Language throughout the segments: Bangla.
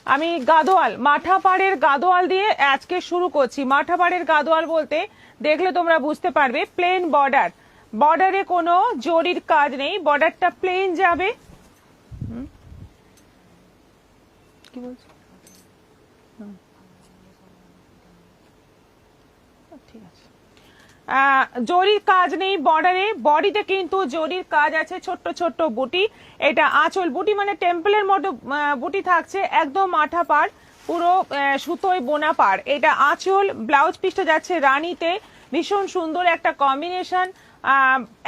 আমি গাদোয়াল, মাঠা পাড়ের গাদোয়াল দিয়ে আজকে শুরু করছি। মাঠা পাড়ের গাদোয়াল বলতে দেখলে তোমরা বুঝতে পারবে, প্লেন বর্ডার, বর্ডারে কোনো জরির কাজ নেই, বর্ডারটা প্লেন যাবে। কি বলছো? ঠিক আছে, জরির কাজ নেই বর্ডারে, বডিতে কিন্তু জরির কাজ আছে, ছোট্ট ছোট্ট বুটি। এটা আঁচল বুটি, মানে টেম্পলের মতো বুটি থাকছে, একদম মাঠা পাড়, পুরো সুতোয় বোনা পাড়। এটা আঁচল, ব্লাউজ পিসটা যাচ্ছে রানীতে, ভীষণ সুন্দর একটা কম্বিনেশন,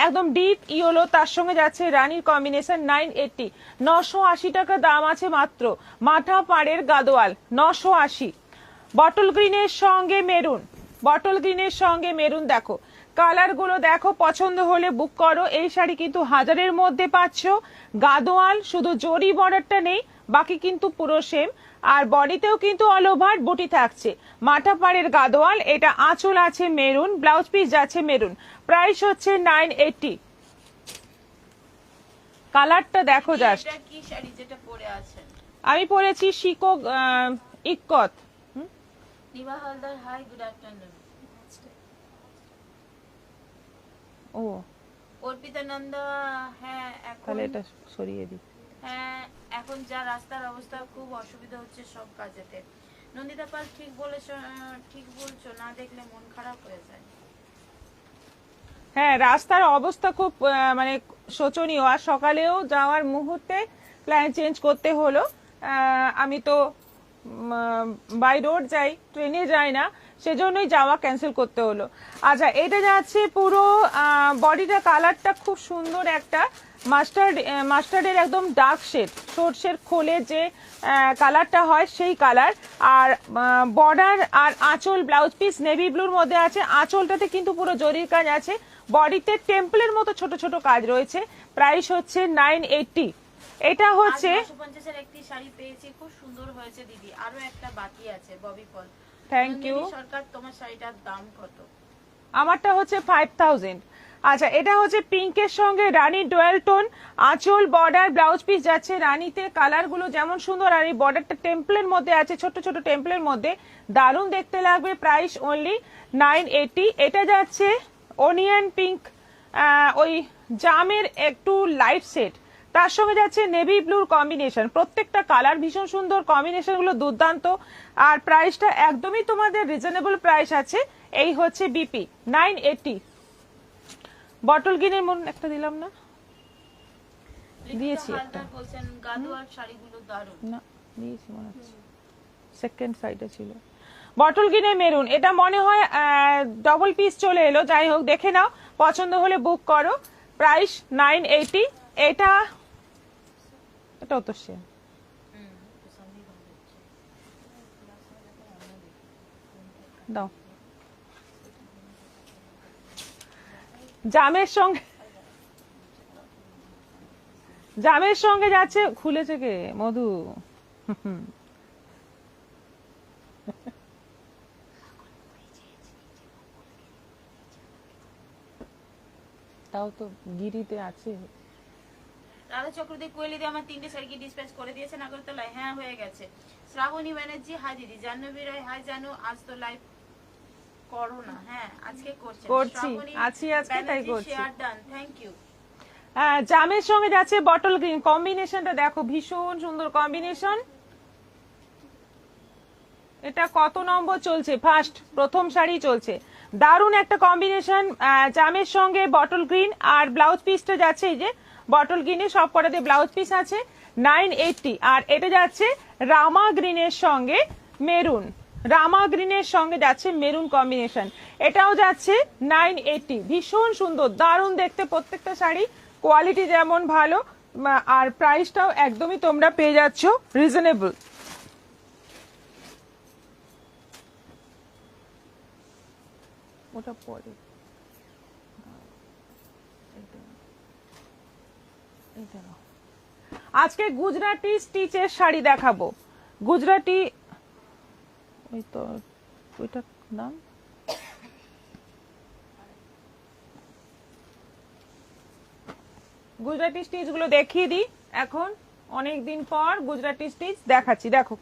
একদম ডিপ ইয়েলো, তার সঙ্গে যাচ্ছে রানীর কম্বিনেশন। 980, 980 টাকা দাম আছে মাত্র। মাঠা পাড়ের গাদোয়াল 980। বটল গ্রিনের সঙ্গে মেরুন, বটল গ্রিনের সঙ্গে মেরুন, দেখো কালার গুলো দেখো, পছন্দ হলে বুক করো। এই শাড়ি কিন্তু 1000-এর মধ্যে পাচ্ছ। গাদোয়াল, শুধু জরি বর্ডারটা নেই, বাকি কিন্তু পুরো সেম। আর বডিতেও কিন্তু অল ওভার বুটি থাকছে। মাঠা পাড়ের গাদোয়াল, এটা আঁচল আছে মেরুন, ব্লাউজ পিস যাচ্ছে মেরুন, প্রাইস হচ্ছে 980। কালারটা দেখো জাস্ট। কি শাড়ি যেটা পরে আছেন? আমি পরেছি শিকো ইক্কত। Nibha Haldar, hi, good afternoon. ও অর্পিতা নন্দা, হ্যাঁ এখন তাহলে এটা সরিয়ে দিই। হ্যাঁ, এখন যা রাস্তার অবস্থা, খুব অসুবিধা হচ্ছে সব কাজেতে। নন্দিতা পাল, ঠিক বলেছো, ঠিক বলছো, না দেখলে মন খারাপ হয়ে যায়। হ্যাঁ, রাস্তার অবস্থা খুব মানে শোচনীয়। আর সকালেও যাওয়ার মুহূর্তে প্ল্যান চেঞ্জ করতে হলো। আমি তো বাই রোড যাই, ট্রেনে যাই না, সেজন্যই যাওয়া ক্যান্সেল করতে হলো। আচ্ছা, এটা যাচ্ছে পুরো বডিটা, কালারটা খুব সুন্দর একটা মাস্টার্ডের একদম ডার্ক শেড, সর্ষের খোলে যে কালারটা হয় সেই কালার। আর বর্ডার আর আঁচল, ব্লাউজ পিস নেভি ব্লুর মধ্যে আছে। আঁচলটাতে কিন্তু পুরো জরির কাজ আছে, বডিতে টেম্পলের মতো ছোট ছোট কাজ রয়েছে। প্রাইস হচ্ছে 980। এটা হচ্ছে 950 এর একটি শাড়ি পেয়েছি, খুব সুন্দর হয়েছে দিদি, আরো একটা বাকি আছে। ববি পল, থ্যাংক ইউ। সরকার, তোমার শাড়িটার দাম কত? আমারটা হচ্ছে 5000। আচ্ছা, এটা হচ্ছে পিঙ্কের সঙ্গে রানী ডুয়েল টোন, আঁচল, বর্ডার, ব্লাউজ পিস যাচ্ছে রানীতে। কালার গুলো যেমন সুন্দর, আর এই বর্ডারটা টেম্পলের মধ্যে আছে, ছোট ছোট টেম্পলের মধ্যে, দারুণ দেখতে লাগবে। Price only 980। এটা যাচ্ছে অনিয়ন পিঙ্ক, ওই জামের একটু লাইট শেড, তার সঙ্গে যাচ্ছে নেভি ব্লুর কম্বিনেশন। প্রত্যেকটা কালার ভীষণ সুন্দর, কম্বিনেশন গুলো দুর্দান্ত। আর প্রাইসটা একদমই তোমাদের রিজনেবল প্রাইস আছে। এই হচ্ছে বিপি 980। বটল গ্রিনের মন একটা দিলাম না, দিয়েছি একটা, বলছেন গাদোয়াল শাড়িগুলো দারুণ। না দিয়েছি মনে হচ্ছে, সেকেন্ড সাইডে ছিল। বটল গ্রিনের মেরুন, এটা মনে হয় ডবল পিস চলে এলো, যাই হোক দেখে নাও, পছন্দ হলে বুক করো। প্রাইস 980। এটা এটাও তো সে দাও। জামের সঙ্গে, জামের সঙ্গে যাচ্ছে, খুলেছে কে মধু? তাও তো গিরিতে আছে। রাধা চক্রবর্তী, কোয়েলি দিয়ে আমার 3টে শাড়ি কি ডিসপ্যাচ করে দিয়েছেন আগরতলায়? হ্যাঁ, হয়ে গেছে। শ্রাবণী ব্যানার্জি, হাই দিদি। জাহ্নবী রায়, হাই জানু, আজ তো লাইভ করো না? হ্যাঁ, আজকে করছি, আজকে তাই করছি। Share done, thank you. জামের সঙ্গে যাচ্ছে বটল গ্রিন, কম্বিনেশনটা দেখো, ভীষণ সুন্দর কম্বিনেশন। এটা কত নম্বর চলছে? ফার্স্ট, প্রথম শাড়ি চলছে। দারুণ একটা কম্বিনেশন, জামের সঙ্গে বটল গ্রিন, আর ব্লাউজ পিসটা যাচ্ছে এই যে বটল গ্রিনে, সব কটাতে ব্লাউজ পিস আছে। 980। আর এটা যাচ্ছে রামা গ্রিনের সঙ্গে মেরুন, রামা গ্রিনের সঙ্গে যাচ্ছে মেরুন কম্বিনেশন, এটাও যাচ্ছে 980। ভীষণ সুন্দর, দারুণ দেখতে প্রত্যেকটা শাড়ি, কোয়ালিটি যেমন ভালো, আর প্রাইসটাও একদমই তোমরা পেয়ে যাচ্ছ রিজনেবল। ওটা পরে, আজকে গুজরাটি স্টিচের শাড়ি দেখাবো। গুজরাটি, ওই তো ওইটার নাম গুজরাটি স্টিচ গুলো দেখিয়ে দিই। এখন অনেকদিন পর গুজরাটি স্টিচ দেখাচ্ছি, দেখো।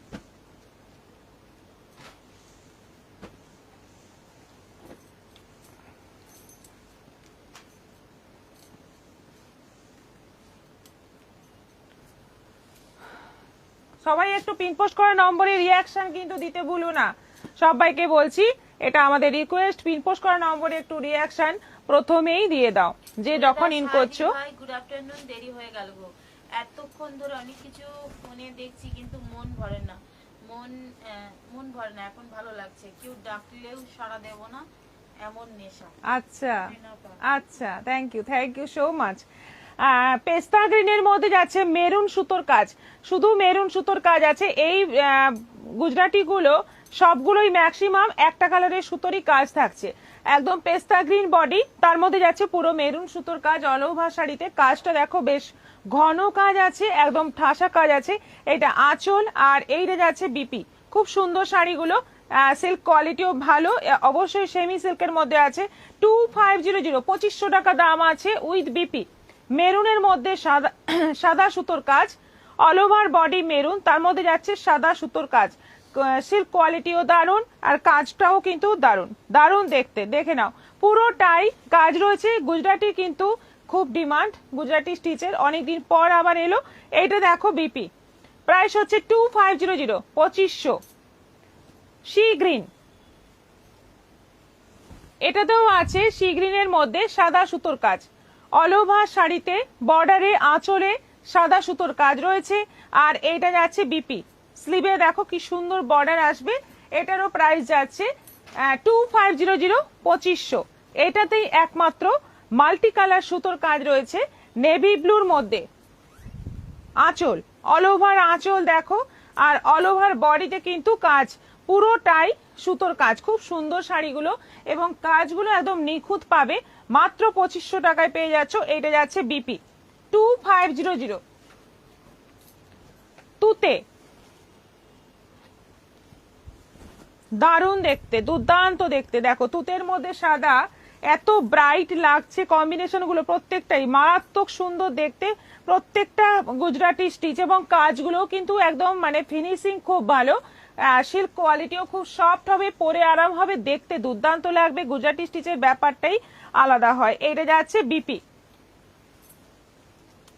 একটু পিনপোস্ট করা নম্বরে রিয়াকশন কিন্তু দিতে ভুলো না, সবাইকে বলছি এটা আমাদের রিকোয়েস্ট, পিনপোস্ট করা নম্বরে একটু রিয়াকশন প্রথমেই দিয়ে দাও যে যখন ইন করছো। গুড আফটারনুন, দেরি হয়ে গেল গো, এতক্ষণ ধরে অনেক কিছু ফোনে দেখছি কিন্তু মন ভরে না, মন ভরে না, এখন ভালো লাগছে, কেউ ডাকলেও সাড়া দেব না, এমন নেশা। আচ্ছা আচ্ছা, থ্যাংক ইউ সো মাচ। পেস্তা গ্রিনের মধ্যে যাচ্ছে মেরুন সুতোর কাজ, শুধু মেরুন সুতোর কাজ আছে। এই গুজরাটি গুলো সবগুলোই ম্যাক্সিমাম একটা কালারের সুতোরই কাজ থাকছে, একদম পেস্তা গ্রিন বডি, তার মধ্যে যাচ্ছে পুরো মেরুন সুতোর কাজ অল ওভার শাড়িতে। কাজটা দেখো বেশ ঘন কাজ আছে, একদম ঠাসা কাজ আছে। এটা আঁচল আর এইটা যাচ্ছে বিপি, খুব সুন্দর শাড়িগুলো, সিল্ক কোয়ালিটিও ভালো, অবশ্যই সেমি সিল্কের মধ্যে আছে। 2500, 2500 টাকা দাম আছে উইথ বিপি। মেরুনের মধ্যে সাদা সাদা সুতোর কাজ, অল ওভার বডি মেরুন, তার মধ্যে যাচ্ছে সাদা সুতোর কাজ, সিল্ক কোয়ালিটিও দারুন আর কাজটাও কিন্তু দারুন, দারুন দেখতে, দেখে নাও পুরোটাই কাজ রয়েছে। গুজরাটি কিন্তু খুব ডিমান্ড, গুজরাটি স্টিচের অনেকদিন পর আবার এলো। এইটা দেখো বিপি, প্রাইস হচ্ছে 2500, 2500। সি গ্রিন, এটাতেও আছে সি গ্রিনের মধ্যে সাদা সুতোর কাজ, অল ওভার শাড়িতে বর্ডারে আঁচলে সাদা সুতোর কাজ রয়েছে। আর এইটা যাচ্ছে বিপি, স্লিভে দেখো কি সুন্দর বর্ডার আসবে। এটারও প্রাইস যাচ্ছে 2500, 2500। এটাতেই একমাত্র মাল্টি কালার সুতোর কাজ রয়েছে নেভি ব্লুর মধ্যে। আঁচল, অল ওভার আঁচল দেখো, আর অল ওভার বডিতে কিন্তু কাজ, পুরোটাই সুতোর কাজ, খুব সুন্দর শাড়িগুলো এবং কাজগুলো একদম নিখুঁত পাবে। মাত্র 2500 টাকায় পেয়ে যাচ্ছ। এটা যাচ্ছে বিপি 2500। তুতে, দারুণ দেখতে, দুর্দান্ত দেখতে, দেখো তুতের মধ্যে সাদা, এত ব্রাইট লাগছে কম্বিনেশন গুলো, প্রত্যেকটাই মারাত্মক সুন্দর দেখতে, প্রত্যেকটা গুজরাটি স্টিচ এবং কাজগুলো কিন্তু একদম মানে ফিনিশিং খুব ভালো, সিল্ক কোয়ালিটিও খুব সফট হবে, পরে আরাম হবে, দেখতে দুর্দান্ত লাগবে। গুজরাটি স্টিচের ব্যাপারটাই আলাদা হয়। এটা যাচ্ছে BP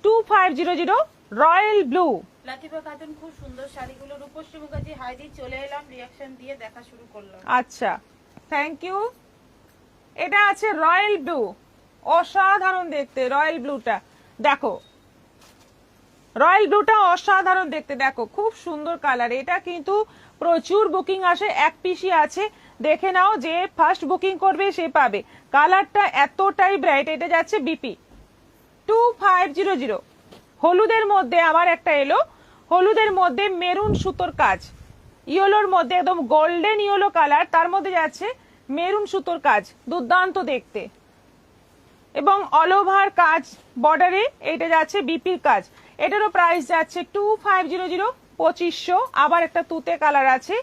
2500, royal blue. Latifa Khatun, খুব সুন্দর শাড়িগুলো। রূপশ্রী মুখার্জি, হাইদি, চলে এলাম, রিয়াকশন দিয়ে দেখা শুরু করলাম। আচ্ছা, থ্যাংক ইউ। এটা আছে রয়্যাল ব্লু, অসাধারণ দেখতে রয়্যাল ব্লুটা, দেখো রয়্যাল ব্লুটা অসাধারণ দেখতে, দেখো খুব সুন্দর কালার। এটা কিন্তু প্রচুর বুকিং আসে, এক পিসি আছে, দেখে নাও, যে ফার্স্ট বুকিং করবে সে পাবে। কালারটা এতটাই ব্রাইট। এটা যাচ্ছে বিপি 2500। হলুদের মধ্যে আবার একটা এলো, হলুদের মধ্যে মেরুন সুতোর কাজ, ইয়েলোর মধ্যে একদম গোল্ডেন ইয়েলো কালার, তার মধ্যে যাচ্ছে মেরুন সুতোর কাজ, দুর্দান্ত দেখতে এবং অল ওভার কাজ বর্ডারে। এটা যাচ্ছে বিপির কাজ, এটারও প্রাইস যাচ্ছে 2500, 2500। আবার একটা তুতে কালার আছে,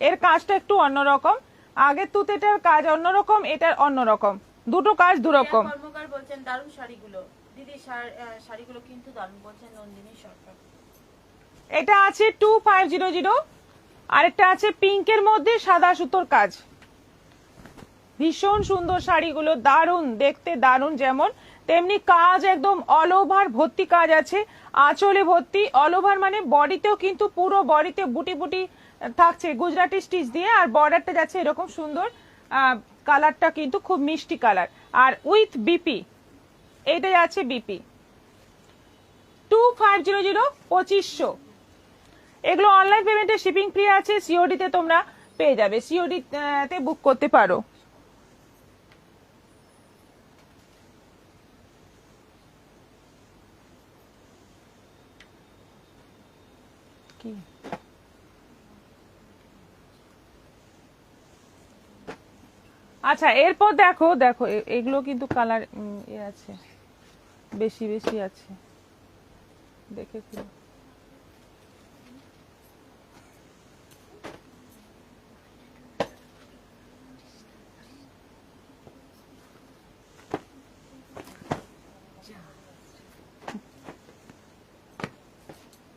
এর কাজটা একটু অন্যরকম, আগের তুতেটার কাজ অন্যরকম, এটার অন্যরকম, দুটো কাজ দুরকম। কর্মকার বলছেন দারুণ শাড়িগুলো দিদি, শাড়িগুলো কিন্তু দারুণ, বলছেন নন্দিনী সরকার। এটা আছে 2500। আরেকটা আছে পিঙ্কের মধ্যে সাদা সুতোর কাজ, ভীষণ সুন্দর শাড়িগুলো, দারুণ দেখতে, দারুণ যেমন তেমনি কাজ একদম অল ওভার ভর্তি কাজ আছে, আঁচলে ভর্তি, অল ওভার মানে বডিতেও কিন্তু পুরো বডিতে বুটি বুটি থাকছে গুজরাটি স্টিচ দিয়ে, আর বর্ডারটা যাচ্ছে এরকম সুন্দর, কালারটা কিন্তু খুব মিষ্টি কালার, আর উইথ বিপি। এইটা যাচ্ছে বিপি 2500, 2500। এগুলো অনলাইন পেমেন্টে শিপিং ফ্রি আছে, সিওডি তে তোমরা পেয়ে যাবে, সিওডি তে বুক করতে পারো। কি আচ্ছা, এরপর দেখো দেখো এগুলো কিন্তু কালার আছে, বেশি বেশি আছে, দেখে খুলো।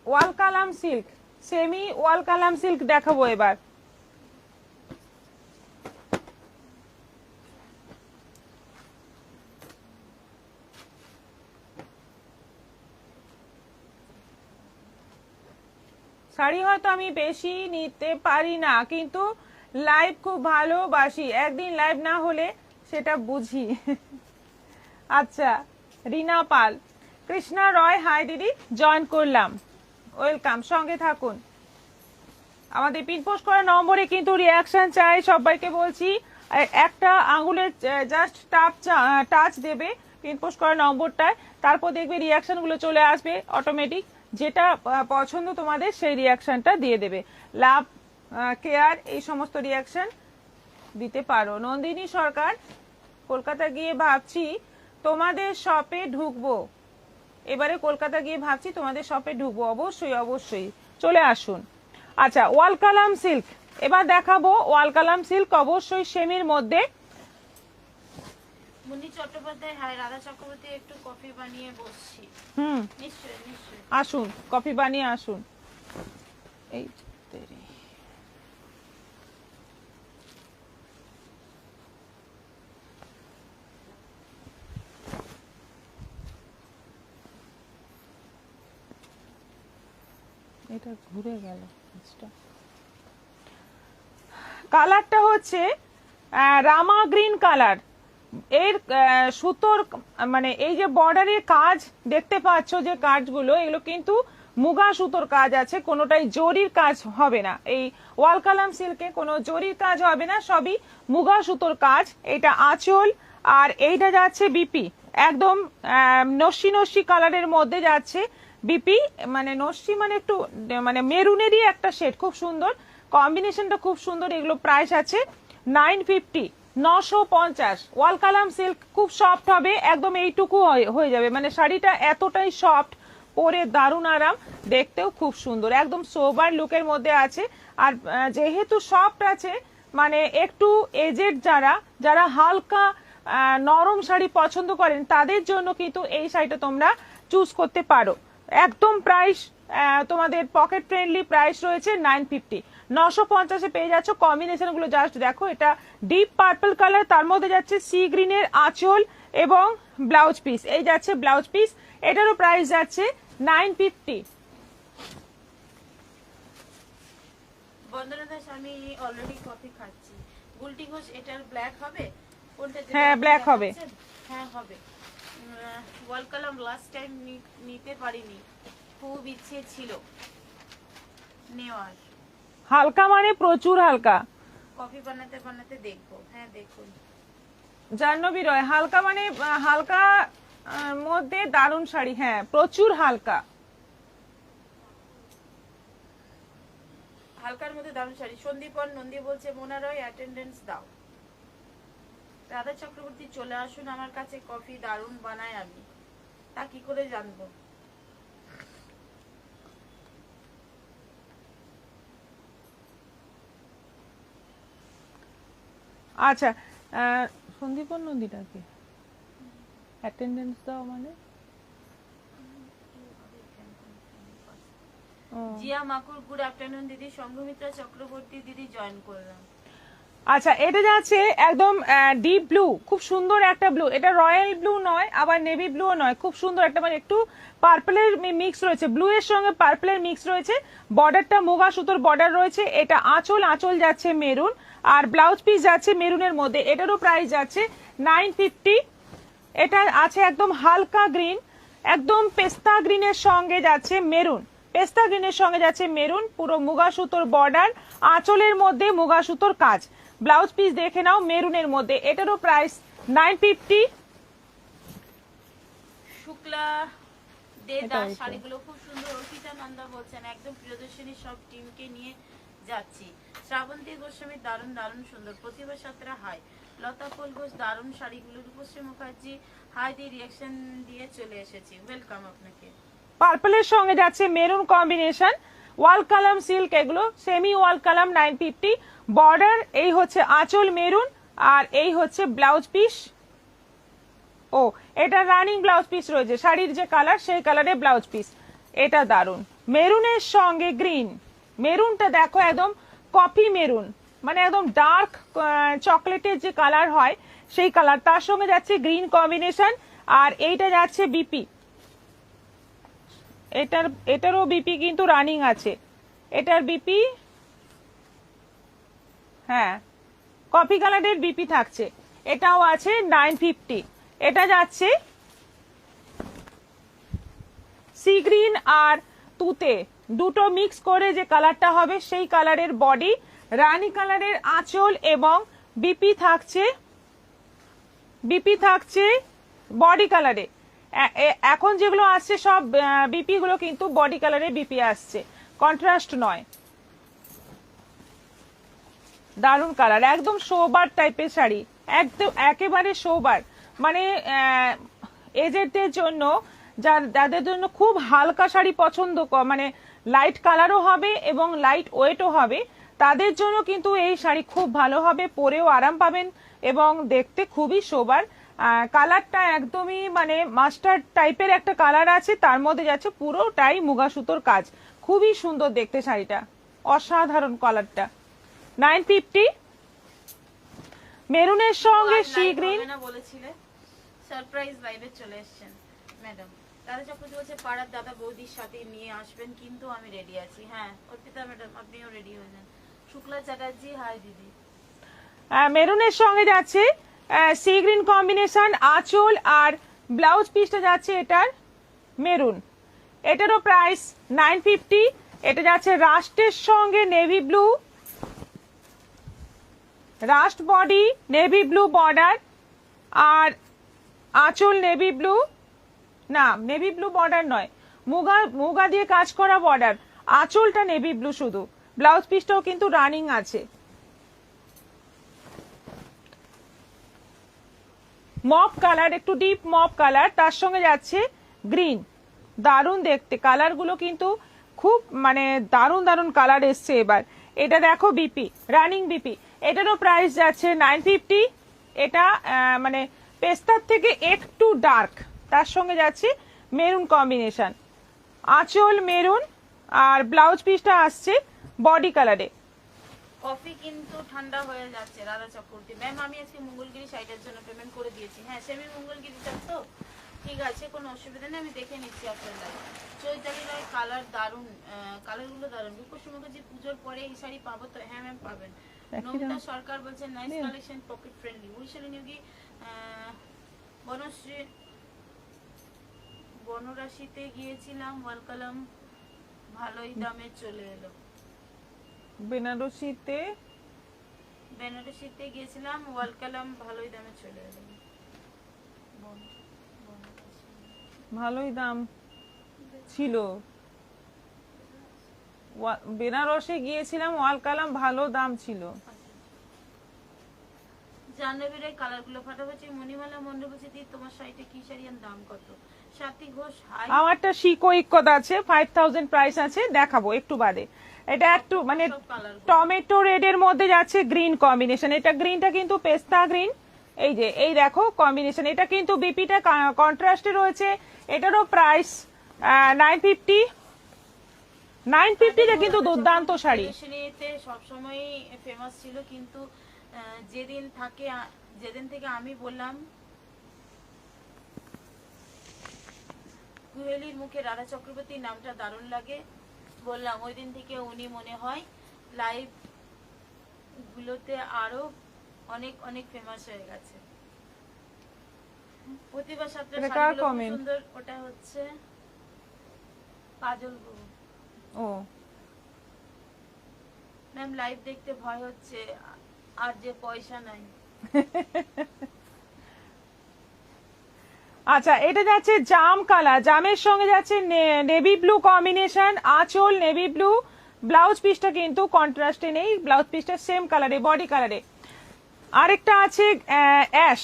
ওয়াল কালাম সিল্ক, সেমি ওয়াল কালাম সিল্ক দেখাবো এবার। শাড়ি হয়তো আমি বেশি নিতে পারি না, কিন্তু লাইভ খুব ভালোবাসি, একদিন লাইভ না হলে সেটা বুঝি। আচ্ছা, রিনা পাল, কৃষ্ণা রয়, হাই দিদি, জয়েন করলাম, ওয়েলকাম, সঙ্গে থাকুন। আমাদের পিন পোস্ট করা নম্বরে কিন্তু রিয়াকশন চাই, সবাইকে বলছি। একটা আঙুলের জাস্ট টাচ দেবে পিন পোস্ট করা নম্বরটায়, তারপর দেখবে রিয়াকশন গুলো চলে আসবে অটোমেটিক। যেটা পছন্দ তোমাদের সেই রিয়াকশনটা দিয়ে দেবে। লাভ, কেয়ার, এই সমস্ত রিয়াকশন দিতে পারো। নন্দিনী সরকার, কলকাতা গিয়ে ভাবছি তোমাদের শপে ঢুকবো, এবারে কলকাতা গিয়ে ভাবছি তোমাদের শপে ঢুকবো। অবশ্যই অবশ্যই চলে আসুন। আচ্ছা, ওয়াল কালাম সিল্ক এবার দেখাবো। ওয়াল কালাম সিল্ক অবশ্যই সেমির মধ্যে। মুন্নি চট্টোপাধ্যায়, হাই, রাধা চক্রবর্তী, একটু কফি বানিয়ে বসছি। নিশ্চয়ই নিশ্চয়ই আসুন, কফি বানিয়ে আসুন। এই তেরি। এটা ঘুরে গেল। কালারটা হচ্ছে রামা গ্রিন কালার। এর সুতোর মানে এই যে বর্ডারের কাজ দেখতে পাচ্ছ, যে কাজগুলো এগুলো কিন্তু মুগা সুতোর কাজ আছে, কোনোটাই জরির কাজ হবে না। এই ওয়াল কালাম সিল্কে কোনো জরির কাজ হবে না, সবই মুগা সুতোর কাজ। এটা আঁচল, আর এইটা যাচ্ছে বিপি, একদম নস্যি নস্যি কালারের মধ্যে যাচ্ছে বিপি, মানে নস্যি মানে একটু মানে মেরুনেরই একটা শেড, খুব সুন্দর কম্বিনেশনটা, খুব সুন্দর। এগুলো প্রাইস আছে 950, 950। ওয়াল কালাম সিল্ক খুব সফট হবে, একদম এইটুকু হয়ে যাবে, মানে শাড়িটা এতটাই সফট, পরে দারুণ আরাম, দেখতেও খুব সুন্দর, একদম সোবার লুকের মধ্যে আছে। আর যেহেতু সফট আছে, মানে একটু এজেড যারা হালকা নরম শাড়ি পছন্দ করেন, তাদের জন্য কিন্তু এই শাড়িটা তোমরা চুজ করতে পারো। একদম প্রাইস তোমাদের পকেট ফ্রেন্ডলি প্রাইস রয়েছে 950, 950-এ পেয়ে যাচ্ছ। কম্বিনেশন গুলো জাস্ট দেখো, এটা ডিপ পার্পল কালার, তার মধ্যে যাচ্ছে সি গ্রিনের আঁচল এবং ব্লাউজ পিস, এই যাচ্ছে ব্লাউজ পিস, এটারও প্রাইস যাচ্ছে 950। বন্দনা দাস, আমি অলরেডি কফি খাচ্ছি। গুলটি ঘোষ, এটার ব্ল্যাক হবে? কোনটা? হ্যাঁ, ব্ল্যাক হবে। হ্যাঁ হবে। ওয়াল কালাম লাস্ট টাইম নিতে পারিনি, খুব ইচ্ছে ছিল নেওয়ার। হালকা মানে প্রচুর হালকা, কফি বানাতে বানাতে দেখবো। হ্যাঁ দেখুন, জাহ্নবী রয়, হালকা মানে হালকা মধ্যে দারুণ শাড়ি, হ্যাঁ প্রচুর হালকা, হালকার মধ্যে দারুণ শাড়ি। সন্দীপন নন্দী বলছে, মোনা রয় অ্যাটেন্ডেন্স দাও। রাধা চক্রবর্তী, চলে আসুন আমার কাছে, কফি দারুণ বানাই আমি। তা কি করে জানবো? আচ্ছা, সন্দীপন নন্দীটাকে অ্যাটেন্ডেন্স দাও মানে জিয়া মাকুর, গুড আফটারনুন দিদি। সংঘমিত্রা চক্রবর্তী দিদি, জয়েন করলাম। আচ্ছা, এটা যাচ্ছে একদম ডিপ ব্লু, খুব সুন্দর একটা ব্লু, এটা রয়্যাল ব্লু নয়, আবার নেভি ব্লুও নয়, খুব সুন্দর একটা, মানে একটু পার্পলের মিক্স রয়েছে, ব্লু এর সঙ্গে পার্পলের মিক্স রয়েছে। বর্ডারটা মুগা সুতোর বর্ডার রয়েছে। এটা আঁচল যাচ্ছে মেরুন, আর ব্লাউজ পিস যাচ্ছে মেরুনের মধ্যে, এটারও প্রাইস যাচ্ছে 950। এটা আছে একদম হালকা গ্রিন, একদম পেস্তা গ্রিনের সঙ্গে যাচ্ছে মেরুন, পেস্তা গ্রিনের সঙ্গে যাচ্ছে মেরুন, পুরো মুগা সুতোর বর্ডার, আঁচলের মধ্যে মুগা সুতোর কাজ। ব্লাউজ পিস দেখে নাও মেরুনের মধ্যে, এটারও প্রাইস 950। শুক্লা দেদার, শাড়িগুলো খুব সুন্দর। অর্পিতা নন্দা বলছেন, একদম প্রিয়দর্শিনী সব টিমকে নিয়ে যাচ্ছি। শ্রাবন্তী গোস্বামী, দারুণ দারুণ সুন্দর। প্রতিভা সাঁতরা, হাই। লতা ফুল ঘোষ, দারুণ শাড়িগুলো। রূপশ্রী মুখার্জি, হাই দিয়ে রিয়াকশন দিয়ে চলে এসেছি, ওয়েলকাম আপনাকে। পার্পলের সঙ্গে যাচ্ছে মেরুন কম্বিনেশন, ওয়াল কালাম সিল্ক, এগুলো সেমি ওয়াল কালাম 950। বর্ডার এই হচ্ছে আঁচল মেরুন, আর এই হচ্ছে ব্লাউজ পিস। ও, এটা রানিং ব্লাউজ পিস রয়েছে, শাড়ির যে কালার সেই কালারে ব্লাউজ পিস। এটা দারুন, মেরুনের সঙ্গে গ্রিন, মেরুনটা দেখো একদম কফি মেরুন, মানে একদম ডার্ক চকলেটের যে কালার হয় সেই কালার, তার সঙ্গে যাচ্ছে গ্রিন কম্বিনেশন। আর এইটা যাচ্ছে বিপি, এটারও বিপি কিন্তু রানিং আছে, এটার বিপি, হ্যাঁ কফি কালারের বিপি থাকছে, এটাও আছে 950। এটা যাচ্ছে সি গ্রিন আর তুতে দুটো মিক্স করে যে কালারটা হবে সেই কালারের বডি, রানী কালারের আঁচল এবং বিপি থাকছে বডি কালারে। এখন যেগুলো আসছে সব বিপি গুলো কিন্তু বডি কালারে বিপি আসছে, কন্ট্রাস্ট নয়। দারুন কালার, একদম সোবার টাইপের শাড়ি, একদম একেবারে সোবার, মানে এজেডদের জন্য, যাদের জন্য খুব হালকা শাড়ি পছন্দ, মানে লাইট কালারও হবে এবং লাইট ওয়েটও হবে, তাদের জন্য কিন্তু এই শাড়ি খুব ভালো হবে, পরেও আরাম পাবেন এবং দেখতে খুবই সোবার। কালারটা একদমই মানে মাস্টার্ড টাইপের একটা কালার আছে, তার মধ্যে যাচ্ছে পুরোটাই মুগা সুতোর কাজ, খুবই সুন্দর দেখতে শাড়িটা, অসাধারণ কালারটা। 950। মেরুনের সঙ্গে সি গ্রিন। বলেছিলে সারপ্রাইজ লাইভে চলে এসেছেন ম্যাডাম। দাদা চক্রবর্তী বলছে পাড়ার দাদা বৌদির সাথে নিয়ে আসবেন, কিন্তু আমি রেডি আছি। হ্যাঁ অর্পিতা ম্যাডাম আপনিও রেডি হয়ে যান। শুক্লা চ্যাটার্জি হাই দিদি। মেরুনের সঙ্গে যাচ্ছে সি গ্রিন কম্বিনেশন, আঁচল আর ব্লাউজ পিসটা যাচ্ছে এটার মেরুন, এটারও প্রাইস 950। এটা যাচ্ছে রাস্টের সঙ্গে navy blue, rust body navy blue border আর আঁচল নেভি ব্লু, না নেভি ব্লু বর্ডার নয়, মুগা দিয়ে কাজ করা বর্ডার, আঁচলটা নেভি ব্লু শুধু, ব্লাউজ পিসটাও কিন্তু রানিং আছে। মপ কালার, একটু ডিপ মপ কালার, তার সঙ্গে যাচ্ছে গ্রিন, দারুণ দেখতে কালারগুলো কিন্তু খুব মানে দারুণ দারুণ কালার এসছে এবার। এটা দেখো বিপি, রানিং বিপি, এটারও প্রাইস যাচ্ছে 950। এটা মানে পেস্তার থেকে একটু ডার্ক, তার সঙ্গে যাচ্ছে মেরুন কম্বিনেশন, আঁচল মেরুন আর ব্লাউজ পিসটা আসছে বডি কালারে। কফি কিন্তু ঠান্ডা হয়ে যাচ্ছে রাধা চক্রবর্তী ম্যাম। আমি আজকে মঙ্গলগিরি সাইডের জন্য পেমেন্ট করে দিয়েছি। হ্যাঁ সেমি মঙ্গলগিরিটা তো ঠিক আছে, কোনো অসুবিধা নেই, আমি দেখে নিচ্ছি আপনার লাইভ। চৈতালি রায় কালার দারুন, কালারগুলো দারুন। রূপসী মুখার্জি পুজোর পরে এই শাড়ি পাবো তো? হ্যাঁ ম্যাম পাবেন। নমিতা সরকার বলছেন nice collection, pocket friendly. Vaishali Niyogi Banashree বনরাশিতে গিয়েছিলাম, ওয়ালকালাম ভালোই দামে চলে এলো। বেনারসিতে গিয়েছিলাম, ওয়ালকালাম ভালোই দামে চলে এলো। ভালোই দাম ছিল, বেনারসে গিয়েছিলাম, ওয়ালকালাম ভালো দাম ছিল। জাহ্নবীর কালার গুলো ফাটাফাটি। মণিমালা মন্ডল বলছে দি তোমার শাড়িটা কি শাড়ি আর দাম কত? সাথী ঘোষ হাই। আমারটা শিকো ইক্কত আছে, 5000 প্রাইস আছে, দেখাবো একটু বাদে। এটা একটু মানে টমেটো রেড এর মধ্যে যাচ্ছে গ্রিন কম্বিনেশন, এটা গ্রিনটা কিন্তু পেস্তা গ্রিন, এই যে এই দেখো কম্বিনেশন, এটা কিন্তু বিপিটা কন্ট্রাস্টে রয়েছে। এটারও প্রাইস 950। 950 তে কিন্তু দুর্দান্ত শাড়ি, সবসময় ফেমাস ছিল, কিন্তু যেদিন থেকে আমি বললাম কুহেলির মুখে রাধা চক্রবর্তীর নামটা দারুণ লাগে বললাম, ওই দিন থেকে উনি মনে হয় লাইভ গুলোতে আরো অনেক অনেক ফেমাস হয়ে গেছে। প্রতিভা সাতটা সুন্দর, ওটা হচ্ছে কাজল গুরু। ও ম্যাম লাইভ দেখতে ভয় হচ্ছে, আর যে পয়সা নাই। আচ্ছা এটা যাচ্ছে জাম কালার, জামের সঙ্গে যাচ্ছে নেভি ব্লু কম্বিনেশন, আঁচল নেভি ব্লু, ব্লাউজ পিসটা কিন্তু কন্ট্রাস্টে নেই, ব্লাউজ পিসটা সেম কালারে বডি কালারে। আরেকটা আছে অ্যাশ,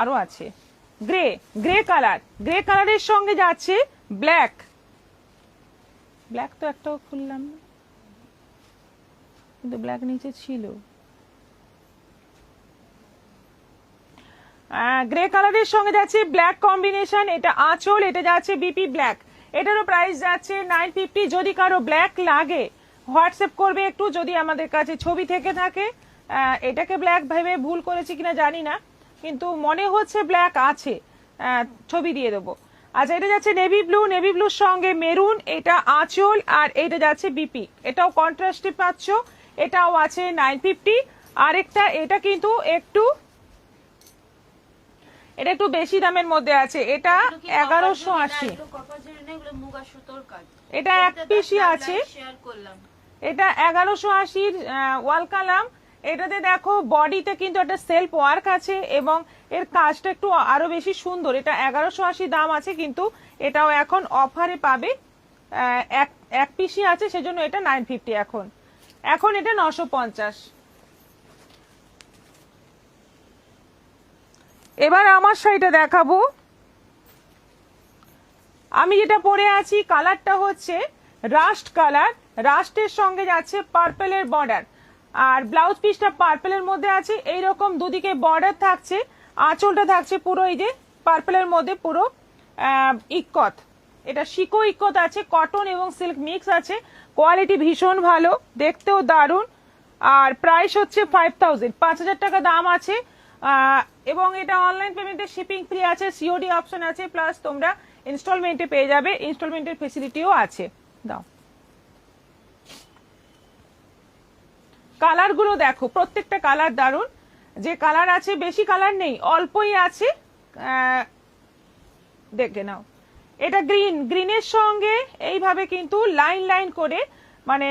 আরো আছে গ্রে কালার, গ্রে কালারের সঙ্গে যাচ্ছে ব্ল্যাক, ব্ল্যাক তো একটাও খুললাম না, কিন্তু ব্ল্যাক নিচে ছিল। গ্রে কালারের সঙ্গে যাচ্ছে ব্ল্যাক কম্বিনেশন, এটা আঁচল, এটা যাচ্ছে বিপি ব্ল্যাক, এটারও প্রাইস যাচ্ছে 950। যদি কারো ব্ল্যাক লাগে হোয়াটসঅ্যাপ করবে একটু, যদি আমাদের কাছে ছবি থেকে থাকে। এটাকে ব্ল্যাক ভেবে ভুল করেছি কিনা জানি না, কিন্তু মনে হচ্ছে ব্ল্যাক আছে, ছবি দিয়ে দেবো। আচ্ছা এটা যাচ্ছে নেভি ব্লুর সঙ্গে মেরুন, এটা আঁচল, আর এটা যাচ্ছে বিপি, এটাও কন্ট্রাস্টে পাচ্ছ, এটাও আছে 950। আরেকটা এটা কিন্তু এটা একটু বেশি দামের মধ্যে আছে, এটা 1180। এটা এক পিসি আছে, এটা 1180 ওয়াল কালাম। এটাতে দেখো বডিতে কিন্তু একটা সেলফ ওয়ার্ক আছে এবং এর কাজটা একটু আরো বেশি সুন্দর। এটা 1180 দাম আছে, কিন্তু এটাও এখন অফারে পাবে, এক পিসি আছে সেজন্য এটা 950 এখন এটা 950। এবার আমার শাড়িটা দেখাবো। আমি যেটা পরে আছি কালারটা হচ্ছে রাস্ট কালার, রাস্টের সঙ্গে যাচ্ছে পার্পেলের বর্ডার, আর ব্লাউজ পিসটা পার্পেলের মধ্যে আছে, এইরকম দুদিকে বর্ডার থাকছে, আঁচলটা থাকছে পুরো এই যে পার্পেলের মধ্যে পুরো ইক্কত, এটা শিকো ইক্কত আছে, কটন এবং সিল্ক মিক্স আছে, কোয়ালিটি ভীষণ ভালো, দেখতেও দারুণ। আর প্রাইস হচ্ছে 5000 টাকা দাম আছে, এবং এটা অনলাইন পেমেন্টে শিপিং ফ্রি আছে, সিওডি অপশন আছে, প্লাস তোমরা ইনস্টলমেন্টে পেয়ে যাবে, ইনস্টলমেন্টের ফেসিলিটিও আছে। দাও কালার গুলো দেখো, প্রত্যেকটা কালার দারুন, যে কালার আছে বেশি কালার নেই, অল্পই আছে, দেখে নাও। এটা গ্রিনের সঙ্গে এইভাবে কিন্তু লাইন লাইন করে মানে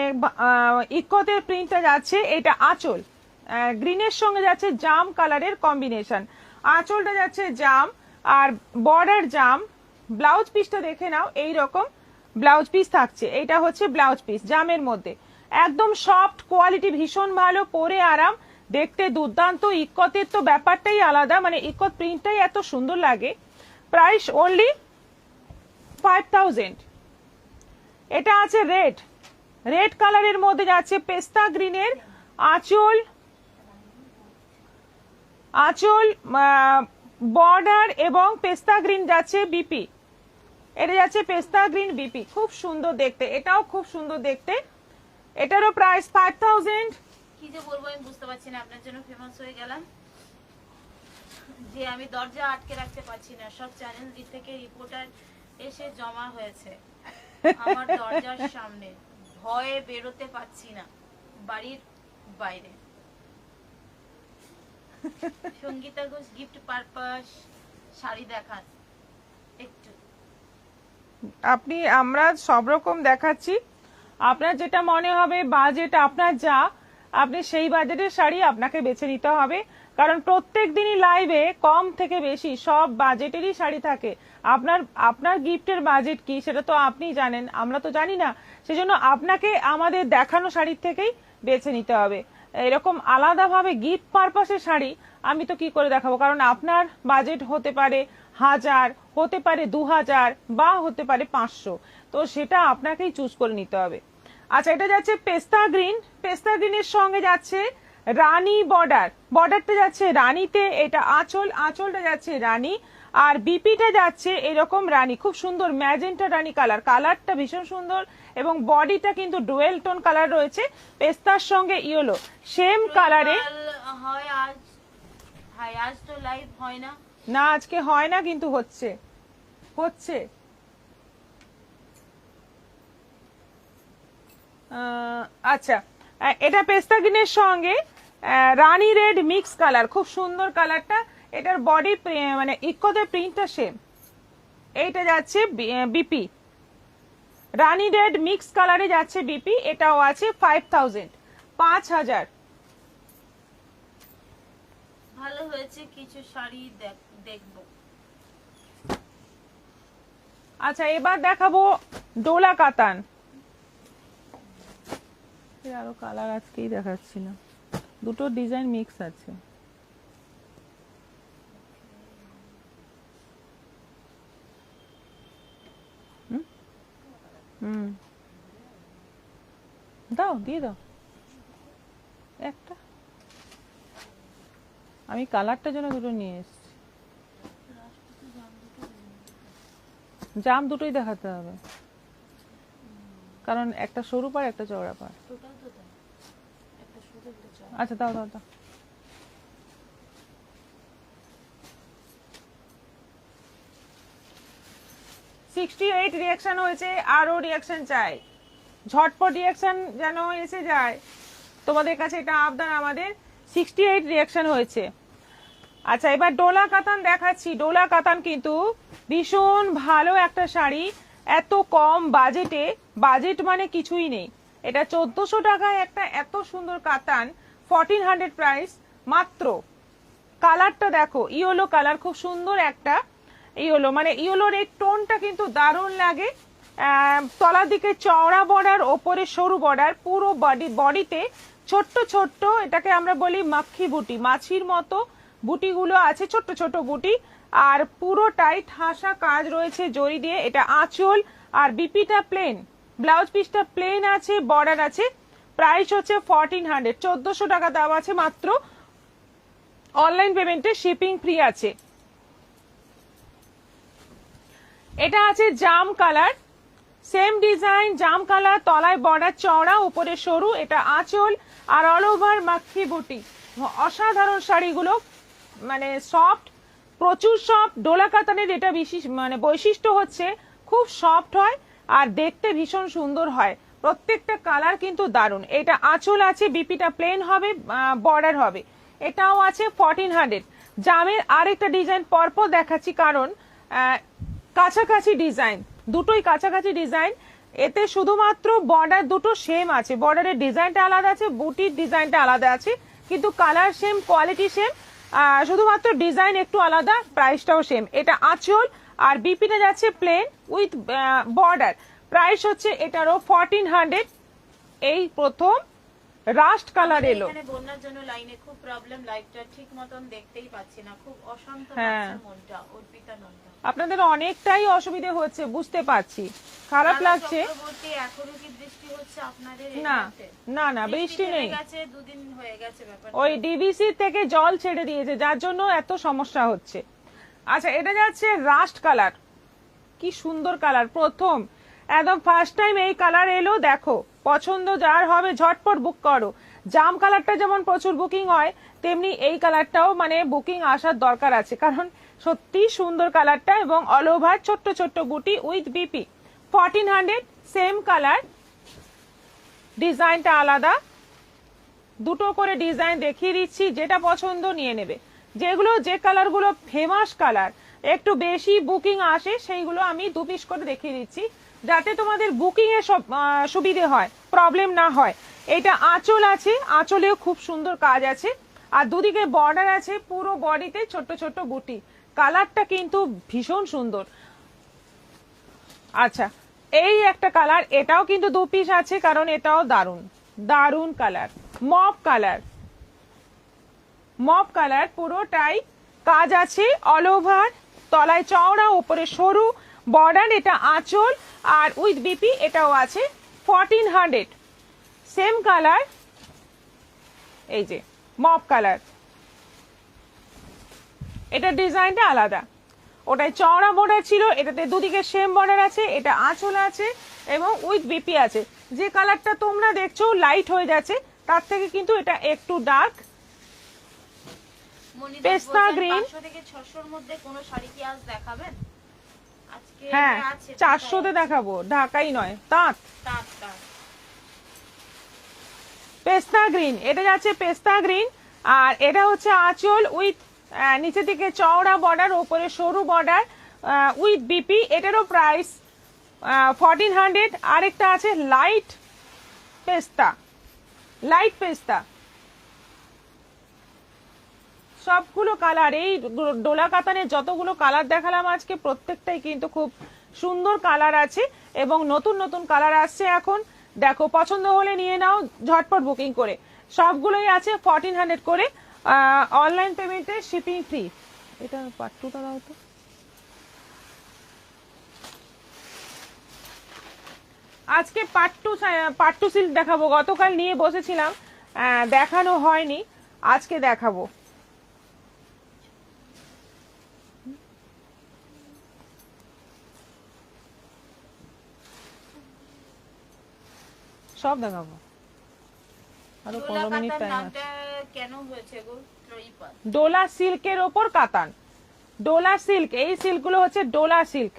ইক্কতের প্রিন্টটা যাচ্ছে, এটা আঁচল, গ্রিনের সঙ্গে যাচ্ছে জাম কালারের কম্বিনেশন, আঁচলটা যাচ্ছে জাম আর বর্ডার জাম। ব্লাউজ পিসটা দেখে নাও, এই রকম ব্লাউজ পিস থাকছে, এইটা হচ্ছে ব্লাউজ পিস জামের মধ্যে, একদম সফট, কোয়ালিটি ভীষণ ভালো, পরে আরাম, দেখতে দুর্দান্ত। ইক্কতের তো ব্যাপারটাই আলাদা, মানে ইক্কত প্রিন্টটাই এত সুন্দর লাগে। Price only 5000। এটা আছে রেড কালারের মধ্যে যাচ্ছে পেস্তা গ্রিনের আঁচল বর্ডার এবং পেস্তা গ্রিন যাচ্ছে বিপি, এটা যাচ্ছে পেস্তা গ্রিন বিপি, খুব সুন্দর দেখতে, এটাও খুব সুন্দর দেখতে। এটারও প্রাইস 5000। কি যে বলবো আমি বুঝতে পারছি না, আপনার জন্য ফেমাস হয়ে গেলাম যে আমি দরজা আটকে রাখতে পারছি না, সব চ্যানেল দিক থেকে রিপোর্টার এসে জমা হয়েছে আমার দরজার সামনে, ভয়ে বেরোতে পারছি না বাড়ির বাইরে। সঙ্গীতা ঘোষ গিফট পারপাস শাড়ি দেখান একটু। আমরা সব রকম দেখাচ্ছি, আপনার যেটা মনে হবে বাজেট আপনার যা, আপনি সেই বাজেটের শাড়ি আপনাকে বেছে নিতে হবে, কারণ প্রত্যেক দিনই লাইভে কম থেকে বেশি সব বাজেটেরই শাড়ি থাকে। আপনার গিফটের বাজেট কি সেটা তো আপনি জানেন, আমরা তো জানি না, সেজন্য আপনাকে আমাদের দেখানো শাড়ির থেকেই বেছে নিতে হবে। এরকম আলাদাভাবে গিফট পারপাসের শাড়ি আমি তো কি করে দেখাবো, কারণ আপনার বাজেট হতে পারে 1000, হতে পারে 2000, বা হতে পারে 500, তো সেটা আপনাকেই চুজ করে নিতে হবে। আচ্ছা এটা যাচ্ছে পেস্তা গ্রিনের সঙ্গে যাচ্ছে রানী বর্ডারটা যাচ্ছে রানীতে, এটা আঁচলটা যাচ্ছে রানী, আর বিপিটা যাচ্ছে এরকম রানী, খুব সুন্দর ম্যাজেন্টা রানী কালারটা ভীষণ সুন্দর, এবং বডিটা কিন্তু ডুয়েল টোন কালার রয়েছে, পেস্তার সঙ্গে ইয়েলো সেম কালারে। আজ তো লাইভ হয় না, না আজকে হয় না, কিন্তু হচ্ছে। আচ্ছা এটা পেস্তা গ্রিনের সঙ্গে রানী রেড মিক্স কালার, খুব সুন্দর কালারটা, এটার বডি মানে ইক্কতের প্রিন্টটা সেম, এইটা যাচ্ছে বিপি, রানী রেড মিক্স কালারে যাচ্ছে বিপি, এটাও আছে 5000। ভালো হয়েছে, কিছু শাড়ি দেখবো। আচ্ছা এবার দেখাবো ডোলা কাতান, আরো কালার আজকেই দেখাচ্ছি না, দুটো ডিজাইন মিক্স আছে। দিয়ে দাও একটা, আমি কালারটার জন্য দুটো নিয়ে এসেছি, জাম দুটোই দেখাতে হবে, কারণ একটা সরু পার একটা চওড়া পার। আচ্ছা দাও। 68 রিয়াকশন হয়েছে, আরো রিয়াকশন চাই, ঝটপট রিয়াকশন যেন এসে যায় তোমাদের কাছে, এটা আবদার আমাদের। 68 রিয়াকশন হয়েছে। আচ্ছা, এবার ডোলা কাতান দেখাচ্ছি। ডোলা কাতান কিন্তু ভীষণ ভালো একটা শাড়ি, এত কম বাজেটে, বাজেট মানে কিছুই নেই। এটা 1400 টাকায় একটা এত সুন্দর কাতান, 1400 প্রাইস মাত্র। কালারটা দেখো, ইয়েলো কালার, খুব সুন্দর একটা ইয়েলো, মানে ইয়েলোর এই টোনটা কিন্তু দারুণ লাগে। তলার দিকে চওড়া বর্ডার, ওপরে সরু বর্ডার, পুরো বডিতে ছোট্ট ছোট্ট, এটাকে আমরা বলি মাখি বুটি, মাছির মতো বুটিগুলো আছে, ছোট্ট ছোট্ট বুটি। আর পুরোটাই ঠাসা কাজ রয়েছে জরি দিয়ে। এটা আঁচল, আর বিপিটা প্লেন, ব্লাউজ পিসটা প্লেন আছে, বর্ডার আছে। প্রাইস হচ্ছে 1400, 1400 টাকা দাম আছে মাত্র। অনলাইন পেমেন্টে শিপিং ফ্রি আছে। এটা আছে জাম কালার, সেম ডিজাইন, জাম কালার, তলায় বর্ডার চওড়া, উপরে সরু। এটা আঁচল আর অল ওভার মাখি বুটি। অসাধারণ শাড়িগুলো, মানে সফট, প্রচুর সফট। ডোলা কাতানের এটা বিশেষ মানে বৈশিষ্ট্য হচ্ছে খুব সফট হয় আর দেখতে ভীষণ সুন্দর হয়। প্রত্যেকটা কালার কিন্তু দারুণ। এটা আঁচল আছে, বিপিটা প্লেন হবে, বর্ডার হবে। এটাও আছে 1400। জামের আরেকটা ডিজাইন পরপর দেখাচ্ছি, কারণ কাছাকাছি ডিজাইন, দুটোই কাছাকাছি ডিজাইন। এতে শুধুমাত্র বর্ডার দুটো সেম আছে, বর্ডারের ডিজাইনটা আলাদা আছে, বুটির ডিজাইনটা আলাদা আছে, কিন্তু কালার সেম, কোয়ালিটি সেম, শুধুমাত্র ডিজাইন একটু আলাদা, প্রাইসটাও সেম। এটা আঁচল আর বিপিটা যাচ্ছে প্লেন উইথ বর্ডার। প্রাইস হচ্ছে এটারও 1400। এই প্রথম রাস্ট কালার এলো। এখানে বন্যার জন্য লাইনে খুব প্রবলেম, লাইভটা ঠিক মতন দেখতেই পাচ্ছি না, খুব অশান্ত হ্যাঁ। লাগছে মনটা, অর্পিতা নন্দা। আপনাদের অনেকটাই অসুবিধে হচ্ছে, বুঝতে পারছি, খারাপ লাগছে। চক্রবর্তী, এখনো কি বৃষ্টি হচ্ছে আপনাদের না এলাকাতে? না না, বৃষ্টি নেই। গেছে, দুদিন হয়ে গেছে ব্যাপার। ওই ডিভিসি থেকে জল ছেড়ে দিয়েছে, যার জন্য এত সমস্যা হচ্ছে। আচ্ছা, এটা যাচ্ছে রাস্ট কালার, কি সুন্দর কালার, প্রথম একদম ফার্স্ট টাইম এই কালার এলো। দেখো, পছন্দ যার হবে ঝটপট বুক করো। জাম কালারটা যেমন প্রচুর বুকিং হয়, তেমনি এই কালারটাও মানে বুকিং আসার দরকার আছে, কারণ সত্যি সুন্দর কালারটা। এবং অল ওভার ছোট্ট ছোট্ট বুটি উইথ বিপি। 1400, সেম কালার, ডিজাইনটা আলাদা। দুটো করে ডিজাইন দেখিয়ে দিচ্ছি, যেটা পছন্দ নিয়ে নেবে। যেগুলো, যে কালারগুলো ফেমাস কালার, একটু বেশি বুকিং আসে, সেইগুলো আমি 2 পিস করে দেখিয়ে দিচ্ছি, যাতে তোমাদের বুকিং এ সব সুবিধে হয়, প্রবলেম না হয়। এটা আঁচল আছে, আঁচলেও খুব সুন্দর কাজ আছে, আর দুদিকে বর্ডার আছে, পুরো বডিতে ছোট্ট ছোট্ট বুটি। কালারটা কিন্তু ভীষণ সুন্দর। আচ্ছা, এই একটা কালার, এটাও কিন্তু 2 পিস আছে, কারণ এটাও দারুণ দারুণ colour. Mop colour, mop colour, পুরোটাই কাজ আছে অল ওভার, তলায় চওড়া, উপরে সরু, বর্ডার। এটা আঁচল আর উইথ বিপি, এটাও আছে 1400। সেম কালার, এই যে মপ কালার, এটা ডিজাইনটা আলাদা। ওটাই চওড়া বর্ডার ছিল, এটাতে দুদিকে সেম বর্ডার আছে। এটা আঁচল আছে এবং উইথ বিপি আছে। যে কালারটা তোমরা দেখছো লাইট হয়ে যাচ্ছে, তার থেকে কিন্তু এটা একটু ডার্ক পেস্তা গ্রিন। 500 থেকে 600 এর মধ্যে কোন শাড়ি কি আজ দেখাবেন? আজকে হ্যাঁ, আছে 400-তে দেখাবো, ঢাকাই নয়, তাঁত। তাঁত তাঁত। পেস্তা গ্রিন, এটা যাচ্ছে পেস্তা গ্রিন, আর এটা হচ্ছে আঁচল উইথ নিচের দিকে চওড়া বর্ডার, উপরে সরু বর্ডার উইথ বিপি। এটারও প্রাইস 1400। আরেকটা আছে লাইট পেস্তা, লাইট পেস্তা। সবগুলো কালার, এই ডোলা কাতানের যতগুলো কালার দেখালাম আজকে, প্রত্যেকটাই কিন্তু খুব সুন্দর কালার আছে এবং নতুন নতুন কালার আসছে এখন। দেখো, পছন্দ হলে নিয়ে নাও ঝটপট বুকিং করে। সবগুলোই আছে 1400 করে, অনলাইন পেমেন্টে শিপিং ফ্রি। এটা পার্ট 2টা দাও তো। আজকে পার্ট 2 সিল্ক দেখাবো। গতকাল নিয়ে বসেছিলাম, দেখানো হয়নি, আজকে দেখাবো। সব দেখাবো, আরো 15 মিনিট টাইম আছে। কেন হয়েছে গো ত্রয়ীপাল? ডোলা সিল্কের ওপর কাতান, ডোলা সিল্ক। এই সিল্কগুলো হচ্ছে ডোলা সিল্ক,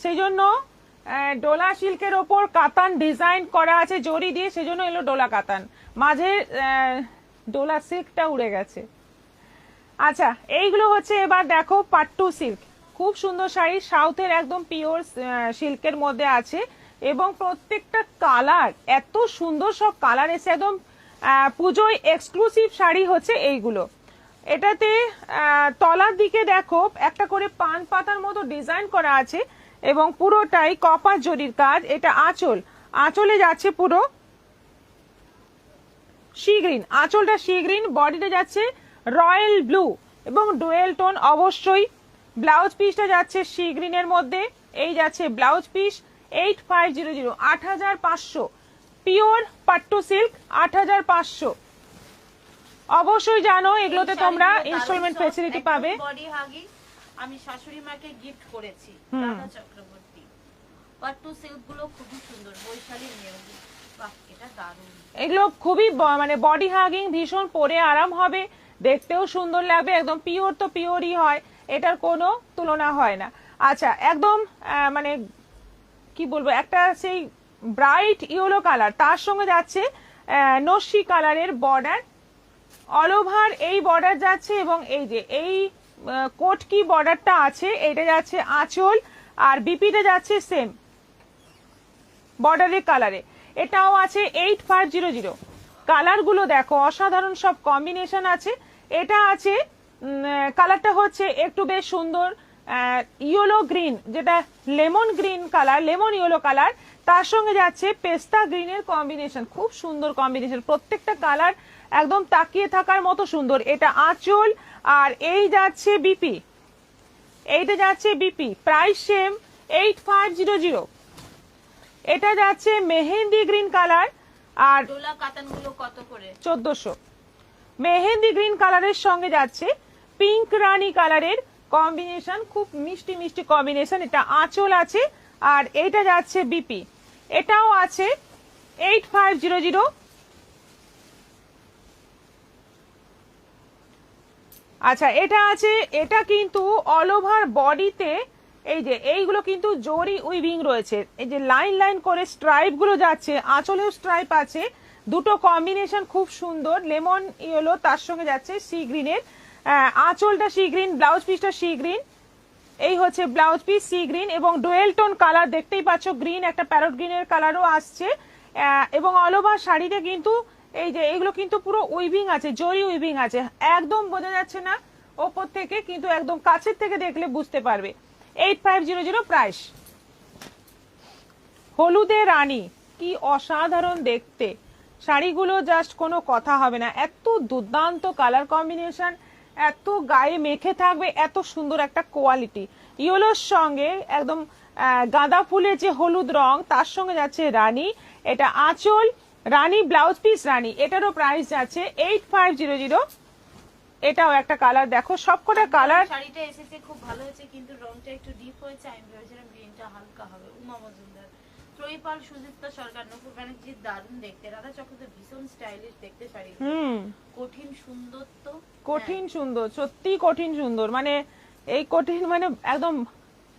সেই জন্য ডোলা সিল্কের ওপর কাতান ডিজাইন করা আছে জরি দিয়ে, সেজন্য এলো ডোলা কাতান, মাঝে ডোলা সিল্কটা উড়ে গেছে। আচ্ছা, এইগুলো হচ্ছে এবার দেখো পাট্টু সিল্ক, খুব সুন্দর শাড়ি, সাউথের একদম পিওর সিল্কের মধ্যে আছে এবং প্রত্যেকটা কালার এত সুন্দর, সব কালার এসে একদম পুজোয় এক্সক্লুসিভ শাড়ি হচ্ছে এইগুলো। এটাতে তলার দিকে দেখো একটা করে পান পাতার মতো ডিজাইন করা আছে এবং পুরোটাই কপার জরির কাজ। এটা আঁচল, আঁচলে যাচ্ছে পুরো সি গ্রিন, আঁচলটা সি গ্রিন, বডিটা যাচ্ছে রয়্যাল ব্লু এবং ডুয়েল টোন অবশ্যই। ব্লাউজ পিসটা যাচ্ছে সি গ্রিনের মধ্যে, এই যাচ্ছে blouse piece. 8500, 8500 pure pattu silk, 8500। অবশ্যই জানো এগুলোতে তোমরা ইনস্টলমেন্ট ফ্যাসিলিটি পাবে। বডি হাগি আমি শাশুড়ি মাকে গিফট করেছি, রাধা চক্রবর্তী। পাট্টু সিল্ক গুলো খুবই সুন্দর, বৈশালী মেরুনি, বাহ এটা দারুণ। এগুলো খুবই মানে বডি হাগিং, ভীষণ পরে আরাম হবে, দেখতেও সুন্দর লাগবে, একদম পিওর তো পিওরই হয়, এটার কোনো তুলনা হয় না। আচ্ছা, একদম মানে কি বলবো, একটা সেই ব্রাইট ইয়েলো কালার, তার সঙ্গে যাচ্ছে নস্যি কালারের বর্ডার, অল ওভার এই বর্ডার যাচ্ছে এবং এই যে এই কোটকি বর্ডারটা আছে, এটা যাচ্ছে আঁচল আর বিপিটা যাচ্ছে সেম বর্ডারের কালারে। এটাও আছে 8500। কালারগুলো দেখো অসাধারণ, সব কম্বিনেশন আছে। এটা আছে কালারটা হচ্ছে একটু বেশ সুন্দর ইয়েলো গ্রিন, যেটা lemon green colour, lemon yellow colour, তার সঙ্গে যাচ্ছে পেস্তা গ্রিনের কম্বিনেশন, খুব সুন্দর কম্বিনেশন, প্রত্যেকটা কালার একদম তাকিয়ে থাকার মতো সুন্দর। এটা আঁচল আর এই যাচ্ছে বিপি, এইটা যাচ্ছে বিপি, প্রাইস সেম 8500। এটা যাচ্ছে মেহেন্দি গ্রিন কালার আর ডোলা কাতানগুলো কত করে? 1400। মেহেন্দি গ্রিন কালারের সঙ্গে যাচ্ছে পিঙ্ক রানী কালারের কম্বিনেশন, খুব মিষ্টি মিষ্টি কম্বিনেশন। এটা আঁচল আছে আর এইটা যাচ্ছে বিপি, এটাও আছে 8500। আচ্ছা, এটা আছে, এটা কিন্তু অল ওভার বডিতে এই যে এইগুলো কিন্তু জরি উইভিং রয়েছে, এই যে লাইন লাইন করে স্ট্রাইপ গুলো যাচ্ছে, আঁচলেও স্ট্রাইপ আছে, দুটো কম্বিনেশন খুব সুন্দর, লেমন ইয়েলো তার সঙ্গে যাচ্ছে সি গ্রিনের, আঁচলটা সি গ্রিন, ব্লাউজ পিসটা সি গ্রিন, এই হচ্ছে ব্লাউজ পিস সি গ্রিন এবং ডুয়েল টোন কালার দেখতেই পাচ্ছ, গ্রিন একটা প্যারট গ্রিনের কালারও আসছে এবং অল ওভার শাড়িতে কিন্তু এই যে এইগুলো কিন্তু পুরো উইভিং আছে, জরি উইভিং আছে, একদম বোঝা যাচ্ছে না ওপর থেকে, কিন্তু একদম কাছের থেকে দেখলে বুঝতে পারবে। 8500 প্রাইস। হলুদে রানী, কি অসাধারণ দেখতে শাড়িগুলো, জাস্ট কোনো কথা হবে না, এত দুর্দান্ত কালার কম্বিনেশন, এত গায়ে মেখে থাকবে, এত সুন্দর একটা কোয়ালিটি। ইয়েলোর সঙ্গে একদম গাঁদা ফুলের যে হলুদ রং, তার সঙ্গে যাচ্ছে রানী, এটা আঁচল রানী, ব্লাউজ পিস রানী, এটারও প্রাইস যাচ্ছে 8500। এটাও একটা কালার, দেখো সবকটা কালার। শাড়িটা এসেছে খুব ভালো হয়েছে, কিন্তু রংটা একটু ডিপ হয়েছে, আমি ভেবেছিলাম গ্রিনটা হালকা হবে। উমা মজুমদার, ত্রয়ীপাল, সুজিতা সরকার, নকুর ব্যানার্জি, দারুণ দেখতে। রাধা চক্রবর্তী ভীষণ স্টাইলিশ দেখতে শাড়ি, কঠিন সুন্দর, তো কঠিন সুন্দর, সত্যি কঠিন সুন্দর, মানে এই কঠিন মানে একদম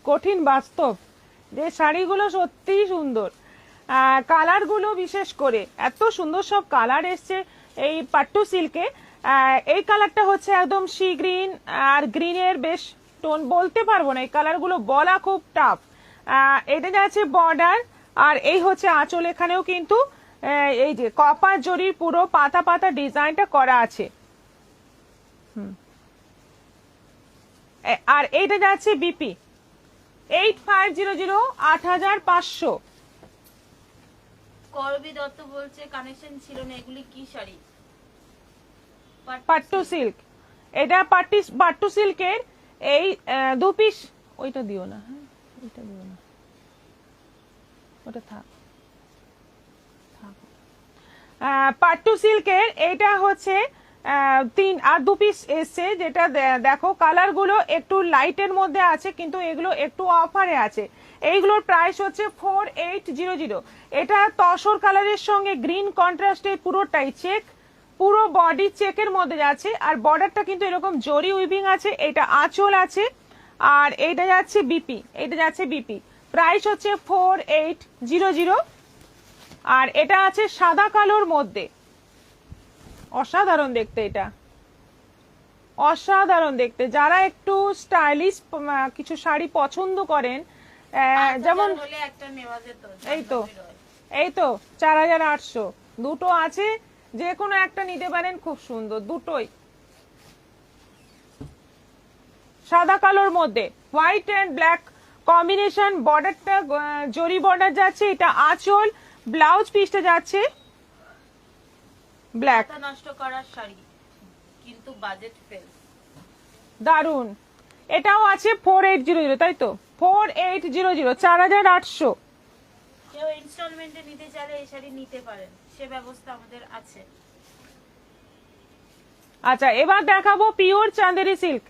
কঠিন বাস্তব, যে শাড়িগুলো সত্যি সুন্দর, কালার গুলো বিশেষ করে এত সুন্দর সব কালার এসছে এই পাট্টু সিল্কে। এই কালারটা হচ্ছে একদম সি গ্রিন আর গ্রিনের বেশ টোন, বলতে পারবো না, এই কালারগুলো বলা খুব টাফ। এটা যাচ্ছে বর্ডার আর এই হচ্ছে আঁচল, এখানেও কিন্তু এই যে কপার জরির পুরো পাতা পাতা ডিজাইনটা করা আছে। আর এইটা যাচ্ছে বিপি 8500, 8500। করবি দত্ত বলছে কানেকশন ছিল না, এগুলি কি শাড়ি? পাট্টু সিল্ক, এটা পাট্টু সিল্কের এই দু পিস, ওইটা দিও না, হ্যাঁ ওইটা দিও না, ওটা থাক। পাট্টু সিল্কের এইটা হচ্ছে 3 আর 2 পিস এসছে, যেটা দেখো কালার গুলো একটু লাইটের মধ্যে আছে, কিন্তু এগুলো একটু অফারে আছে। এইগুলোর প্রাইস হচ্ছে 4800। এটা তসর কালারের সঙ্গে গ্রিন কন্ট্রাস্টে পুরোটাই চেক, পুরো বডি চেকের মধ্যে যাচ্ছে আর বর্ডারটা কিন্তু এরকম জরি উইভিং আছে। এটা আঁচল আছে আর এইটা যাচ্ছে বিপি, এটা যাচ্ছে বিপি, প্রাইস হচ্ছে 4800। আর এটা আছে সাদা কালোর মধ্যে, অসাধারণ দেখতে, এটা অসাধারণ দেখতে। যারা একটু স্টাইলিশ কিছু শাড়ি পছন্দ করেন, যেমন হলে একটা নেওয়া যেত। এই তো, এই তো 4800, দুটো আছে, যে কোনো একটা নিতে পারেন, খুব সুন্দর দুটোই। সাদা কালোর মধ্যে হোয়াইট এন্ড ব্ল্যাক কম্বিনেশন, বর্ডারটা জরি বর্ডার যাচ্ছে, এটা আঁচল, ব্লাউজ পিসটা যাচ্ছে ব্ল্যাক। মাথা নষ্ট করার শাড়ি কিন্তু বাজেট ফেল, দারুন। এটাও আছে 4800, তাই তো 4800, 4800। কেউ ইনস্টলমেন্টে নিতে চাইলে এই শাড়ি নিতে পারেন, সে ব্যবস্থা আমাদের আছে। আচ্ছা, এবার দেখাবো পিওর চান্দেরি সিল্ক,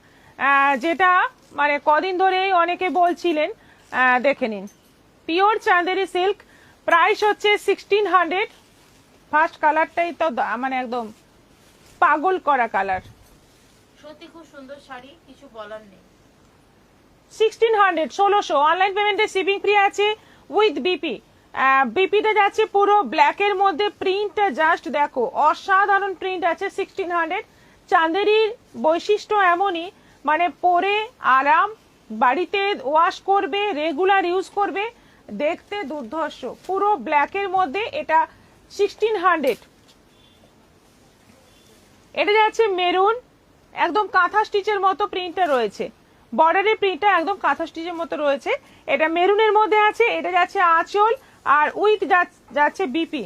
যেটা মানে কদিন ধরেই অনেকে বলছিলেন, দেখে নিন। পিওর চান্দেরি সিল্ক, প্রাইস হচ্ছে 1600। ফার্স্ট কালারটাই তো মানে একদম পাগল করা কালার, সত্যি খুব সুন্দর শাড়ি, কিছু বলার নেই। 1600, 1600। অনলাইন পেমেন্টে শিপিং ফ্রি আছে উইথ বিপি। বিপিটা যাচ্ছে পুরো ব্ল্যাকের মধ্যে, প্রিন্টটা জাস্ট দেখো, অসাধারণ প্রিন্ট আছে। 1600। চান্দেরির বৈশিষ্ট্য এমনই, মানে পরে আরাম, বাড়িতে ওয়াশ করবে, রেগুলার ইউজ করবে, দেখতে দুর্ধর্ষ। পুরো ব্ল্যাকের মধ্যে এটা 1600। এটা যাচ্ছে মেরুন, একদম কাঁথা স্টিচের মতো প্রিন্টটা রয়েছে, বর্ডারের প্রিন্টটা একদম কাঁথা স্টিচের মতো রয়েছে। এটা মেরুনের মধ্যে আছে, এটা যাচ্ছে আঁচল, আর উইথ যাচ্ছে বিপি।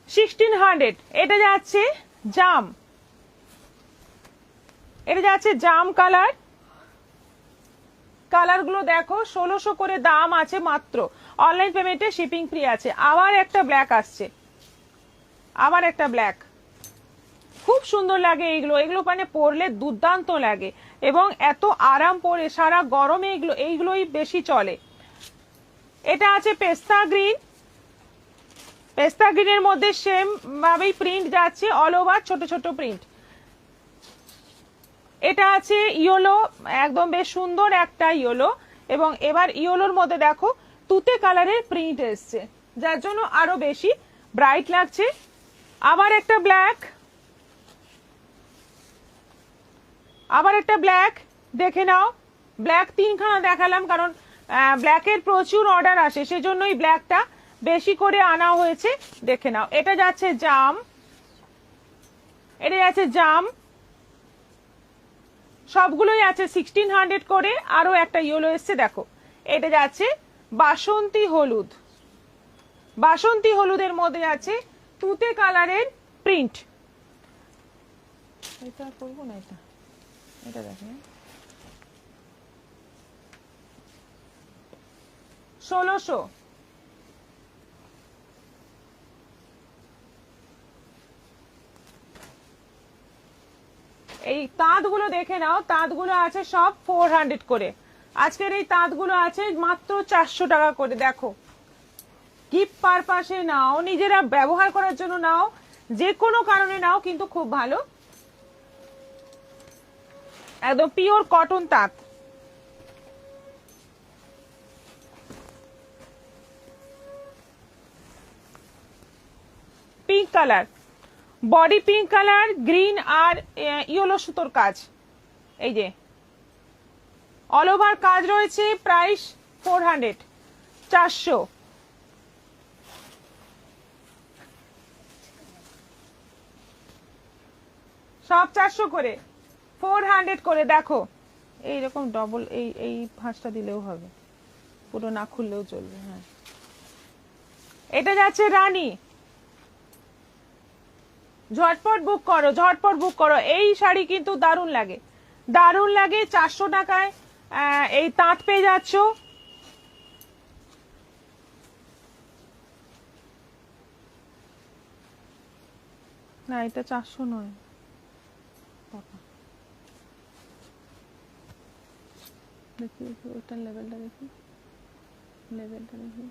1600। এটা যাচ্ছে জাম, এটা যাচ্ছে জাম কালার। কালারগুলো দেখো, 1600 করে দাম আছে মাত্র। অনলাইন পেমেন্টে শিপিং ফ্রি আছে। আবার একটা ব্ল্যাক আসছে, আবার একটা ব্ল্যাক, খুব সুন্দর লাগে এইগুলো, এগুলো মানে পরলে দুর্দান্ত লাগে, এবং এত আরাম পরে সারা গরমে এইগুলোই বেশি চলে। এটা আছে পেস্তা গ্রিন, পেস্তা গ্রিনের মধ্যে সেম ভাবেই প্রিন্ট যাচ্ছে, অল ওভার ছোট ছোট প্রিন্ট। এটা আছে ইয়েলো, একদম বেশ সুন্দর একটা ইয়েলো, এবং এবার ইয়েলোর মধ্যে দেখো তুতে কালারের প্রিন্ট এসছে, যার জন্য আরো বেশি ব্রাইট লাগছে। আবার একটা ব্ল্যাক, আবার একটা ব্ল্যাক, দেখে নাও। ব্ল্যাক তিনখানা দেখালাম, কারণ ব্ল্যাকের প্রচুর অর্ডার আসে, সেজন্যই ব্ল্যাকটা বেশি করে আনা হয়েছে। দেখে নাও, এটা যাচ্ছে জাম, এটা যাচ্ছে জাম, সবগুলোই আছে 1600 করে। আরো একটা ইয়েলো এসছে দেখো, এটা যাচ্ছে বাসন্তী হলুদ, বাসন্তী হলুদের মধ্যে আছে তুতে কালারের প্রিন্ট। এটা করবো না, এটা এটা দেখেন 1600। এই তাঁতগুলো দেখে নাও, তাঁতগুলো আছে সব 400 করে। আজকের এই তাঁতগুলো আছে মাত্র 400 টাকা করে। দেখো, গিফট পারপাসে নাও, নিজেরা ব্যবহার করার জন্য নাও, যে কোনো কারণে নাও, কিন্তু খুব ভালো, একদম পিওর কটন তাঁত। Pink colour, body pink colour, green আর ইয়েলো সুতোর কাজ, এই যে অল ওভার কাজ রয়েছে। প্রাইস 400, 400। সব 400 করে, 400 করে। দেখো এইরকম ডবল, এই ভাঁজটা দিলেও হবে, পুরো না খুললেও চলবে। হ্যাঁ, এটা যাচ্ছে রানী, ঝটপট বুক করো, ঝটপট বুক করো। এই শাড়ি কিন্তু দারুণ লাগে, দারুণ লাগে। 400 টাকায় এই তাঁত পেয়ে যাচ্ছ। না, এটা 400 নয়, দেখি ওটা লেভেলটা, দেখি লেভেলটা দেখি।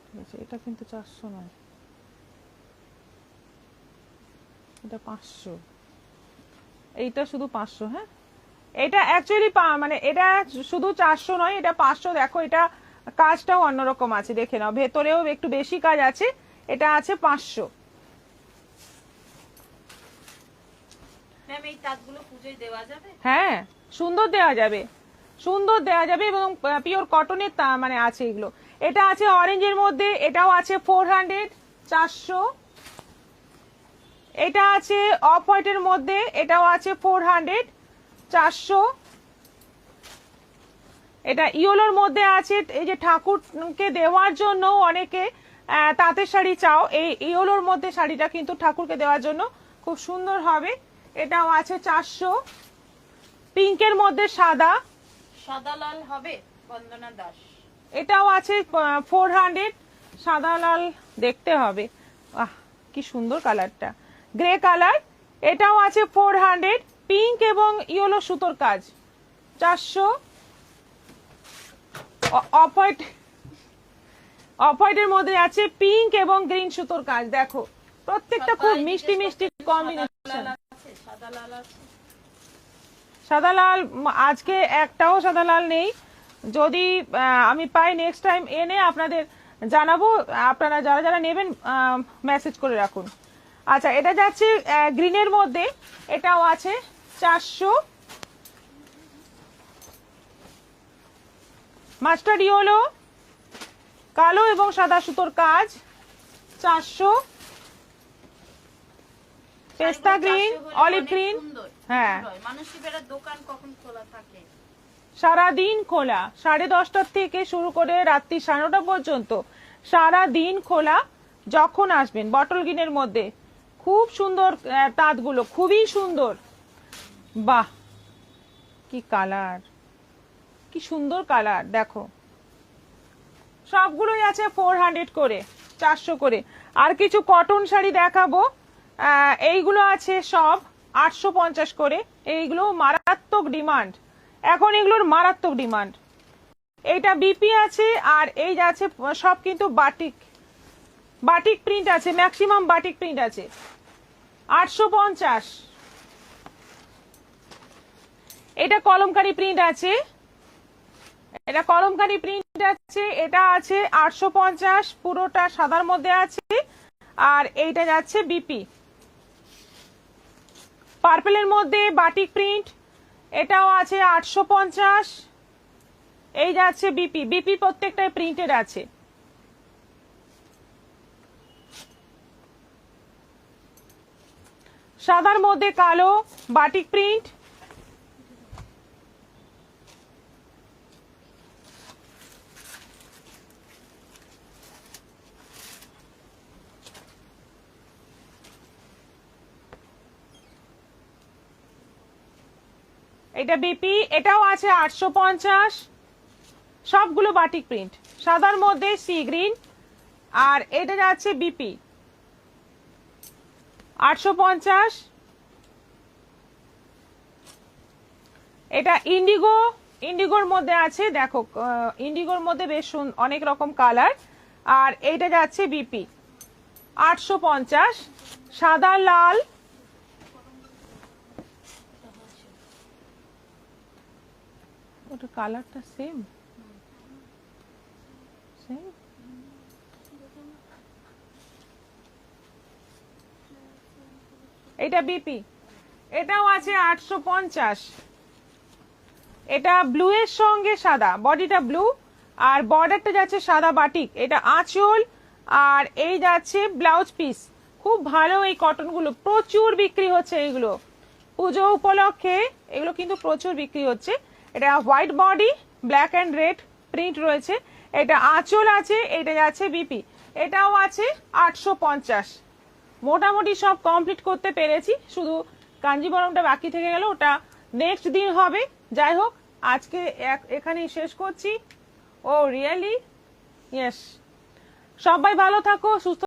ঠিক আছে, এটা কিন্তু 400 নয়, এটা 500, এইটা শুধু 500। হ্যাঁ, এটা অ্যাকচুয়ালি মানে এটা শুধু 400 নয়, এটা 500। দেখো এটা কাজটাও অন্যরকম আছে, দেখে নাও, ভেতরেও একটু বেশি কাজ আছে। এটা আছে 500। ম্যাম এই তাঁতগুলো পুজোয় দেওয়া যাবে? হ্যাঁ, সুন্দর দেওয়া যাবে, সুন্দর দেওয়া যাবে, এবং পিওর কটনের মানে আছে এগুলো। এটা আছে অরেঞ্জের মধ্যে, এটাও আছে 400, 400। এটা আছে অফ হোয়াইটের মধ্যে, এটাও আছে 400, 400। এটা ইয়েলোর মধ্যে আছে, এই যে ঠাকুরকে দেওয়ার জন্য অনেকে তাঁতের শাড়ি চাও, এই ইয়েলোর মধ্যে শাড়িটা কিন্তু ঠাকুরকে দেওয়ার জন্য খুব সুন্দর হবে। এটাও আছে 400। পিঙ্কের মধ্যে সাদা, সাদা লাল হবে বন্দনা দাস। এটাও আছে 400, সাদা লাল দেখতে হবে। আহ কি সুন্দর কালারটা, গ্রে কালার। এটাও আছে 400, পিঙ্ক এবং ইয়েলো সুতোর কাজ, 400। অফ হোয়াইটের মধ্যে আছে পিঙ্ক এবং গ্রিন সুতোর কাজ। দেখো প্রত্যেকটা খুব মিষ্টি মিষ্টি কম্বিনেশন। সাদা লাল আছে, সাদা লাল আজকে একটাও সাদা লাল নেই, যদি আমি পাই নেক্সট টাইম এনে আপনাদের জানাবো। আপনারা যারা যারা নেবেন মেসেজ করে রাখুন। আচ্ছা, এটা যাচ্ছে গ্রিনের মধ্যে, এটাও আছে 400। মাস্টার্ড ইয়েলো, কালো এবং সাদা সুতোর কাজ, 400। পেস্তা গ্রিন, অলিভ গ্রিন। হ্যাঁ, মানুষই বেড়ার দোকান কখন খোলা থাকে? সারাদিন খোলা, 10:30 থেকে শুরু করে রাত্রি 9:30 পর্যন্ত সারাদিন খোলা। যখন আসবেন, বটল গ্রিনের মধ্যে খুব সুন্দর তাঁতগুলো, খুবই সুন্দর। বাহ কি কালার, কি সুন্দর কালার। দেখো সবগুলোই আছে 400 করে, 400 করে। আর কিছু কটন শাড়ি দেখাবো, এইগুলো আছে সব 850 করে। এইগুলো মারাত্মক ডিমান্ড এখন, এগুলোর মারাত্মক ডিমান্ড। এইটা বিপি আছে, আর এই আছে সব কিন্তু বাটিক, বাটিক প্রিন্ট আছে, ম্যাক্সিমাম বাটিক প্রিন্ট আছে, 850। এটা কলমকারী প্রিন্ট আছে, এটা কলমকারী প্রিন্ট আছে, এটা আছে 850, পুরোটা সাদার মধ্যে আছে। আর এইটা যাচ্ছে বিপি, পার্পেলের মধ্যে বাটিক প্রিন্ট, এটাও আছে 850। এই যাচ্ছে বিপি, বিপি প্রত্যেকটাই প্রিন্টেড আছে। সাদার মধ্যে কালো বাটিক প্রিন্ট, এটা বিপি, এটাও আছে 850। সবগুলো বাটিক প্রিন্ট, সাদার মধ্যে সি গ্রিন। আর এটা যাচ্ছে বিপি, 850। এটা ইন্ডিগো, ইন্ডিগোর মধ্যে আছে। দেখো ইন্ডিগোর মধ্যে বেশ অনেক রকম কালার। আর এইটা যাচ্ছে বিপি, 850। সাদা লাল, ওটা কালারটা সেম সেম। এটা বিপি, এটাও আছে 850। এটা ব্লু এর সঙ্গে সাদা, বডিটা ব্লু আর বর্ডারটা যাচ্ছে সাদা বাটিক। এটা আঁচল, আর এই যাচ্ছে ব্লাউজ পিস। খুব ভালো এই কটনগুলো, প্রচুর বিক্রি হচ্ছে এইগুলো পুজো উপলক্ষে, এগুলো কিন্তু প্রচুর বিক্রি হচ্ছে। এটা white body, black and red print রয়েছে। এটা আঁচল আছে, এটা যাচ্ছে বিপি, এটাও আছে 850। মোটামুটি সব কমপ্লিট করতে পেরেছি, শুধু কাঞ্জিবরমটা বাকি থেকে গেল, ওটা নেক্সট দিন হবে। যাই হোক, আজকে এখানেই শেষ করছি। ও রিয়েলি, ইয়েস। সবাই ভালো থাকো, সুস্থ